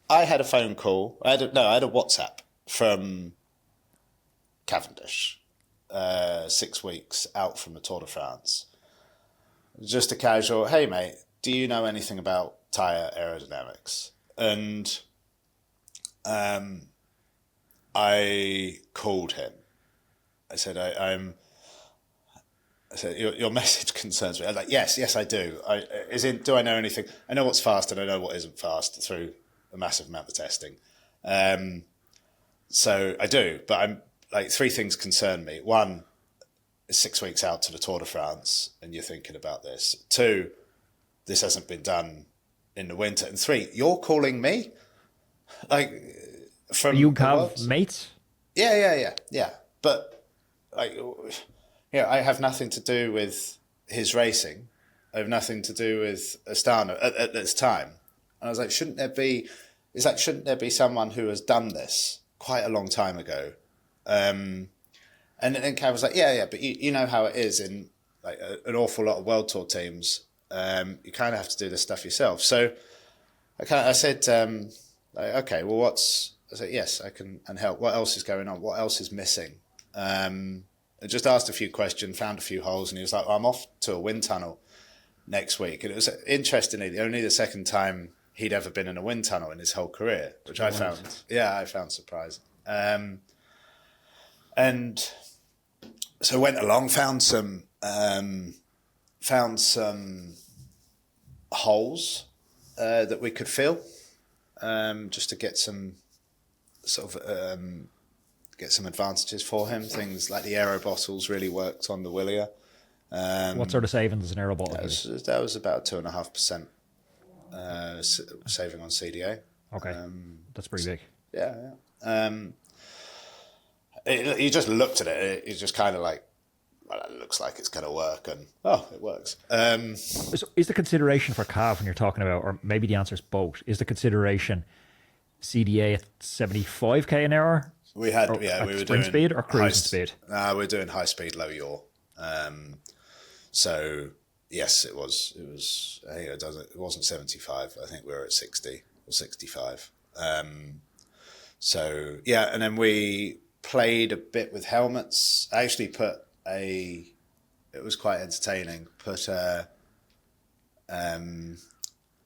I had a phone call. I had a WhatsApp from Cavendish, 6 weeks out from the Tour de France. Just a casual, hey mate, do you know anything about tyre aerodynamics? And I called him. I said, I said, your message concerns me. I was like, yes, I do. Do I know anything? I know what's fast and I know what isn't fast through a massive amount of testing. So I do, but I'm like, three things concern me. One, it's 6 weeks out to the Tour de France and you're thinking about this. Two, this hasn't been done in the winter. And three, you're calling me? Like, from you have mates? Yeah. But like, I have nothing to do with his racing. I have nothing to do with Astana at this time. And I was like, shouldn't there be someone who has done this quite a long time ago? And Cav was like, yeah, but you know how it is in like an awful lot of World Tour teams. You kind of have to do this stuff yourself. So I said, okay, well, I said, yes, I can and help. What else is going on? What else is missing? I just asked a few questions, found a few holes, and he was like, I'm off to a wind tunnel next week. And it was, interestingly, only the second time he'd ever been in a wind tunnel in his whole career, which I found surprising. And so went along, found some holes that we could fill, just to get some sort of get some advantages for him. Things like the aero bottles really worked on the Willia. What sort of savings is an aero bottle? That was about 2.5% saving on CDA. Okay, that's pretty big. Yeah. You just looked at it. It's just kind of like, well, it looks like it's going to work, and it works. So is the consideration for Cav when you're talking about, or maybe the answer is both, is the consideration CDA at 75k an hour? We had, we were sprint doing speed or cruising speed. We're doing high speed, low yaw. So yes, it was. I think it wasn't 75. I think we were at 60 or 65. So yeah, and then we played a bit with helmets. I actually it was quite entertaining.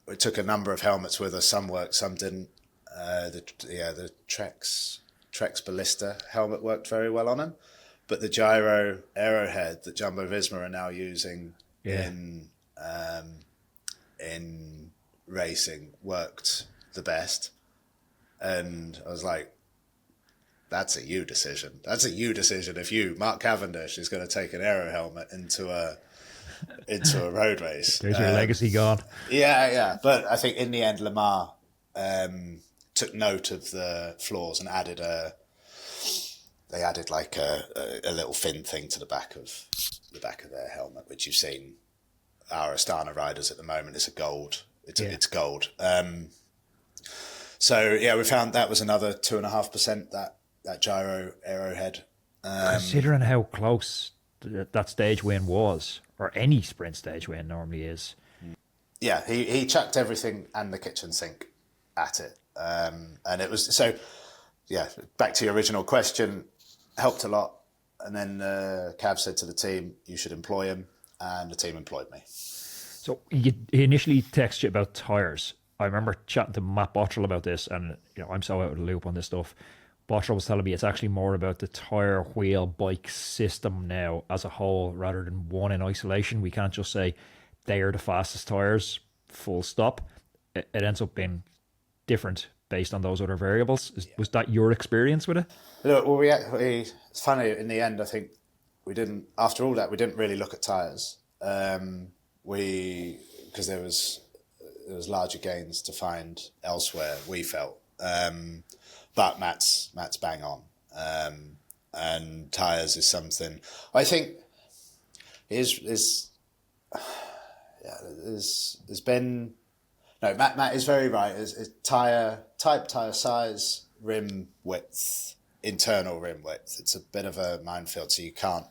We took a number of helmets with us. Some worked, some didn't. The Trex Ballista helmet worked very well on him, but the gyro arrowhead that Jumbo Visma are now using in racing worked the best. And I was like, that's a you decision. That's a you decision if Mark Cavendish, is going to take an aero helmet into a road race. There's your legacy gone. Yeah. But I think in the end, Lamar took note of the flaws and added a little fin thing to the back of their helmet, which you've seen our Astana riders at the moment. It's gold. It's gold. So yeah, we found that was another 2.5% that gyro arrowhead. Considering how close that stage win was, or any sprint stage win normally is. Yeah, he chucked everything and the kitchen sink at it. And it was, so yeah, back to your original question, helped a lot. And then Cav said to the team, you should employ him. And the team employed me. So he initially texted you about tyres. I remember chatting to Matt Bottrell about this, and I'm so out of the loop on this stuff. Bottrell was telling me it's actually more about the tyre, wheel, bike system now as a whole, rather than one in isolation. We can't just say they are the fastest tyres, full stop. It ends up being different based on those other variables. Was that your experience with it? Look, well, it's funny, in the end, I think after all that, we didn't really look at tyres. Because there was larger gains to find elsewhere, we felt. But Matt's bang on. And tyres is something I think there's been. No, Matt is very right. Is tyre size, rim width, internal rim width. It's a bit of a minefield, so you kind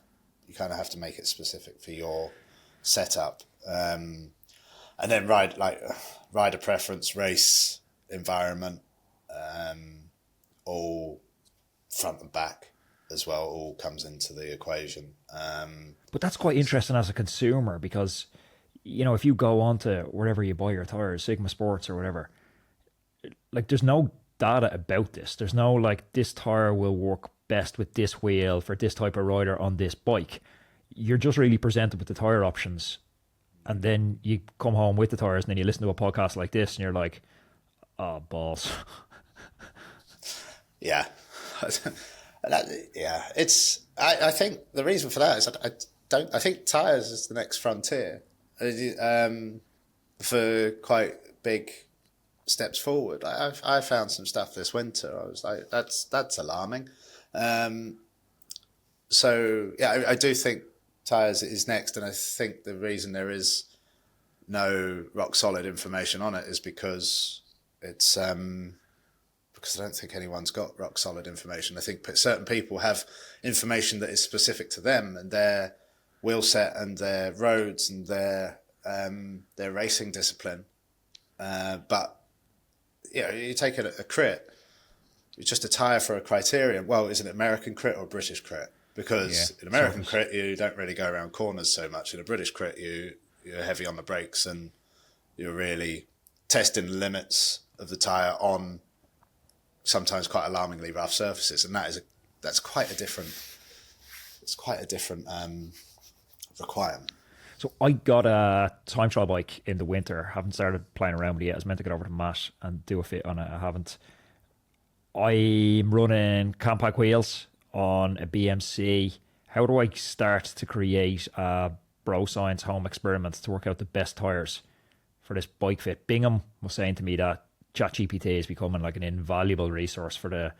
of have to make it specific for your setup. And then rider preference, race environment. all front and back as well, all comes into the equation. But that's quite interesting as a consumer, because, you know, if you go on to wherever you buy your tires, Sigma Sports or whatever, like there's no data about this. There's no like this tire will work best with this wheel for this type of rider on this bike. You're just really presented with the tire options, and then you come home with the tires, and then you listen to a podcast like this, and you're like, oh, balls. Yeah. It's. I think the reason for that is I think tires is the next frontier, for quite big steps forward. I found some stuff this winter. I was like, that's alarming. So yeah, I do think tires is next, and I think the reason there is no rock solid information on it is because it's because I don't think anyone's got rock solid information. I think certain people have information that is specific to them and their wheel set and their roads and their racing discipline. But you know, you take a crit, it's just a tyre for a criterion. Well, is it an American crit or a British crit? Because in American crit, you don't really go around corners so much. In a British crit, you're heavy on the brakes and you're really testing the limits of the tyre on sometimes quite alarmingly rough surfaces, and that's quite a different. It's quite a different requirement. So I got a time trial bike in the winter. Haven't started playing around with it yet. I was meant to get over to Matt and do a fit on it. I haven't. I'm running compact wheels on a BMC. How do I start to create a bro science home experiment to work out the best tires for this bike fit? Bingham was saying to me that ChatGPT is becoming like an invaluable resource for the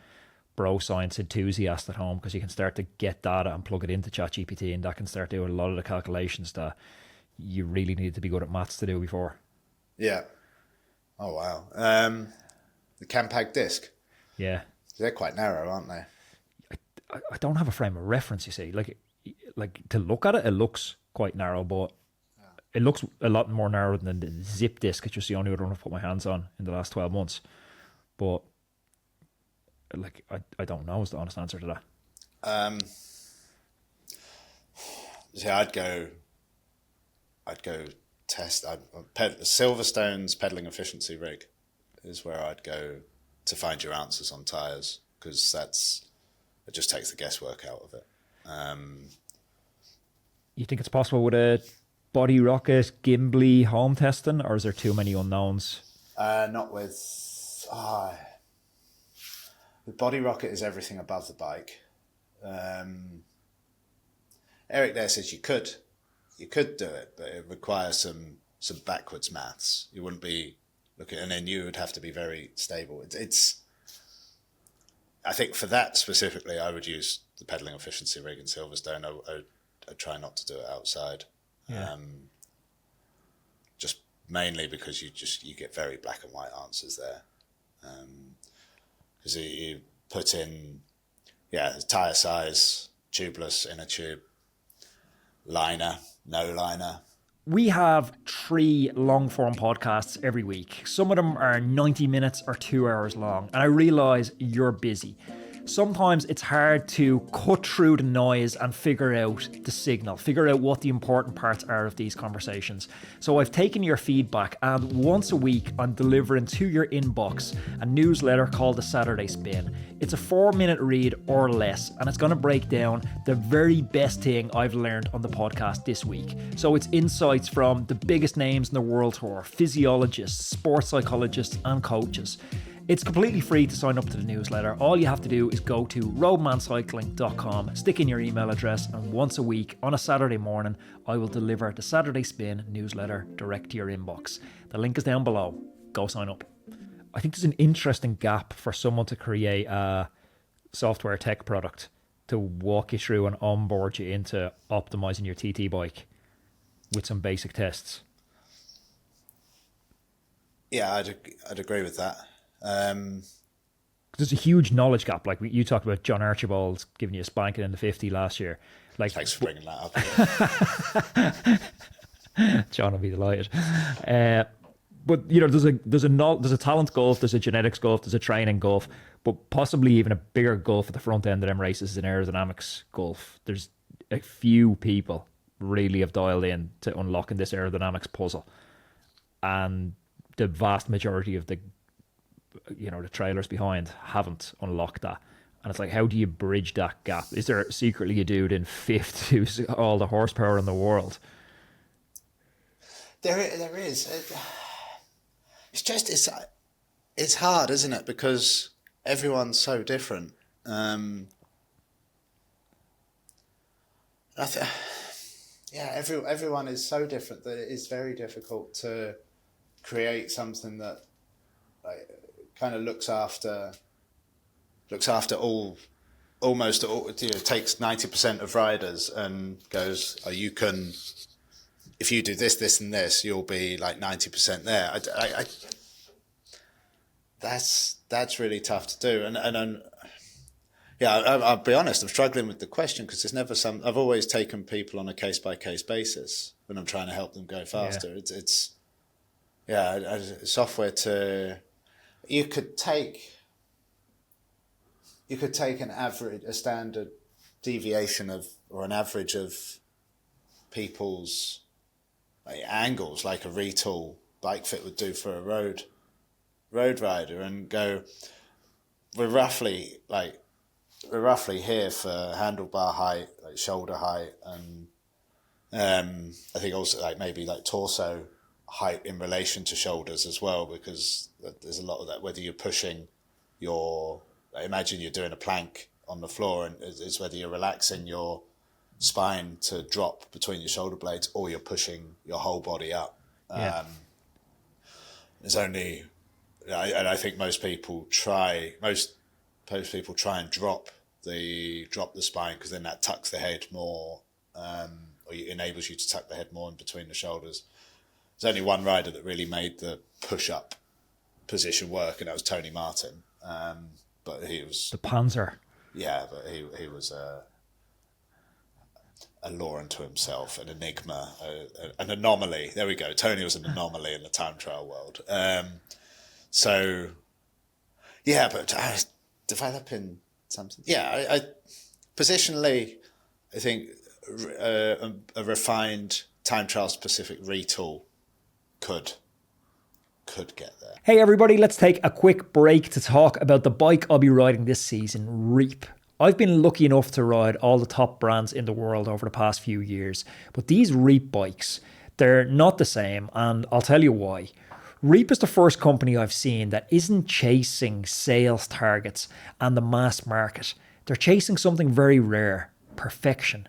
bro science enthusiast at home, because you can start to get data and plug it into ChatGPT, and that can start doing a lot of the calculations that you really need to be good at maths to do before. Yeah. Oh wow. The compact disc. Yeah. They're quite narrow, aren't they? I don't have a frame of reference, you see. Like to look at it, it looks quite narrow, but it looks a lot more narrow than the zip disc. It's just the only other one I've put my hands on in the last 12 months. But like, I don't know is the honest answer to that. See, I'd go test. Silverstone's pedaling efficiency rig is where I'd go to find your answers on tyres, because it just takes the guesswork out of it. You think it's possible with a body rocket gimbly home testing, or is there too many unknowns? Not with. The body rocket is everything above the bike. Eric there says you could do it, but it requires some backwards maths. You wouldn't be looking, and then you would have to be very stable. It's I think for that specifically, I would use the pedaling efficiency rig in Silverstone. I'd try not to do it outside. Yeah. Just mainly because you get very black and white answers there. Because you put in, tyre size, tubeless, inner tube, liner, no liner. We have 3 long-form podcasts every week. Some of them are 90 minutes or 2 hours long, and I realise you're busy. Sometimes it's hard to cut through the noise and figure out the signal, figure out what the important parts are of these conversations. So I've taken your feedback, and once a week I'm delivering to your inbox a newsletter called The Saturday Spin. It's a 4-minute read or less, and it's going to break down the very best thing I've learned on the podcast this week. So it's insights from the biggest names in the world tour, physiologists, sports psychologists and coaches. It's completely free to sign up to the newsletter. All you have to do is go to roadmancycling.com, stick in your email address, and once a week on a Saturday morning, I will deliver the Saturday Spin newsletter direct to your inbox. The link is down below. Go sign up. I think there's an interesting gap for someone to create a software tech product to walk you through and onboard you into optimizing your TT bike with some basic tests. Yeah, I'd agree with that. There's a huge knowledge gap. Like you talked about John Archibald giving you a spanking in the 50 last year. Like, thanks for bringing that up. John will be delighted. But there's a talent gulf, there's a genetics gulf, there's a training gulf, but possibly even a bigger gulf at the front end of them races is an aerodynamics gulf. There's a few people really have dialed in to unlocking this aerodynamics puzzle, and the vast majority of the trailers behind haven't unlocked that. And it's like, how do you bridge that gap? Is there secretly a dude in fifth who's all the horsepower in the world? There is. It's hard, isn't it? Because everyone's so different. Everyone is so different that it is very difficult to create something that kind of looks after almost all, takes 90% of riders and goes, oh, you can, if you do this, this, and this, you'll be like 90% there. That's really tough to do, and I'll be honest, I'm struggling with the question because it's never I've always taken people on a case by case basis when I'm trying to help them go faster. Yeah. It's software to. You could take a standard deviation of, or an average of people's angles, like a retool bike fit would do for a road rider, and go, we're roughly here for handlebar height, like shoulder height, and I think also maybe torso height in relation to shoulders as well, because there's a lot of that, whether you're pushing imagine you're doing a plank on the floor, and it's whether you're relaxing your spine to drop between your shoulder blades or you're pushing your whole body up. There's only, and I think most people try and drop the spine, because then that tucks the head more, or enables you to tuck the head more in between the shoulders. There's only one rider that really made the push-up position work, and that was Tony Martin. But he was the Panzer. Yeah, but he was a law unto himself, an enigma, an anomaly. There we go. Tony was an anomaly in the time trial world. But developing something. Yeah, I positionally, I think a refined time trial specific retool could get there. Hey everybody, let's take a quick break to talk about the bike I'll be riding this season, Reap. I've been lucky enough to ride all the top brands in the world over the past few years, but these Reap bikes, they're not the same, and I'll tell you why. Reap is the first company I've seen that isn't chasing sales targets and the mass market. They're chasing something very rare, perfection.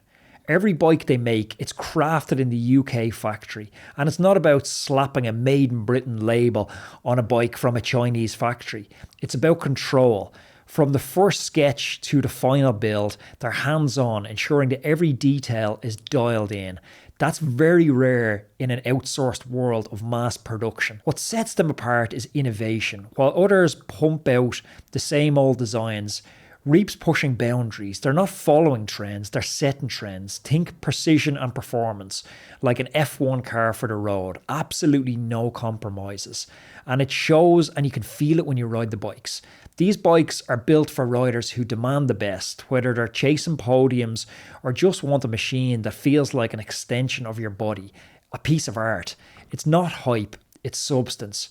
Every bike they make, it's crafted in the UK factory, and it's not about slapping a Made in Britain label on a bike from a Chinese factory. It's about control. From the first sketch to the final build, they're hands-on, ensuring that every detail is dialed in. That's very rare in an outsourced world of mass production. What sets them apart is innovation. While others pump out the same old designs, Reap's pushing boundaries. They're not following trends, they're setting trends. Think precision and performance, like an F1 car for the road. Absolutely no compromises. And it shows, and you can feel it when you ride the bikes. These bikes are built for riders who demand the best, whether they're chasing podiums or just want a machine that feels like an extension of your body, a piece of art. It's not hype, it's substance.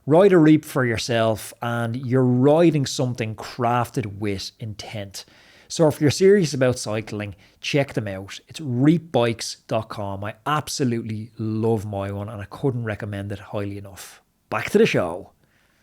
Ride a Reap for yourself, and you're riding something crafted with intent. So if you're serious about cycling, check them out. It's reapbikes.com. I absolutely love my one, and I couldn't recommend it highly enough. Back to the show.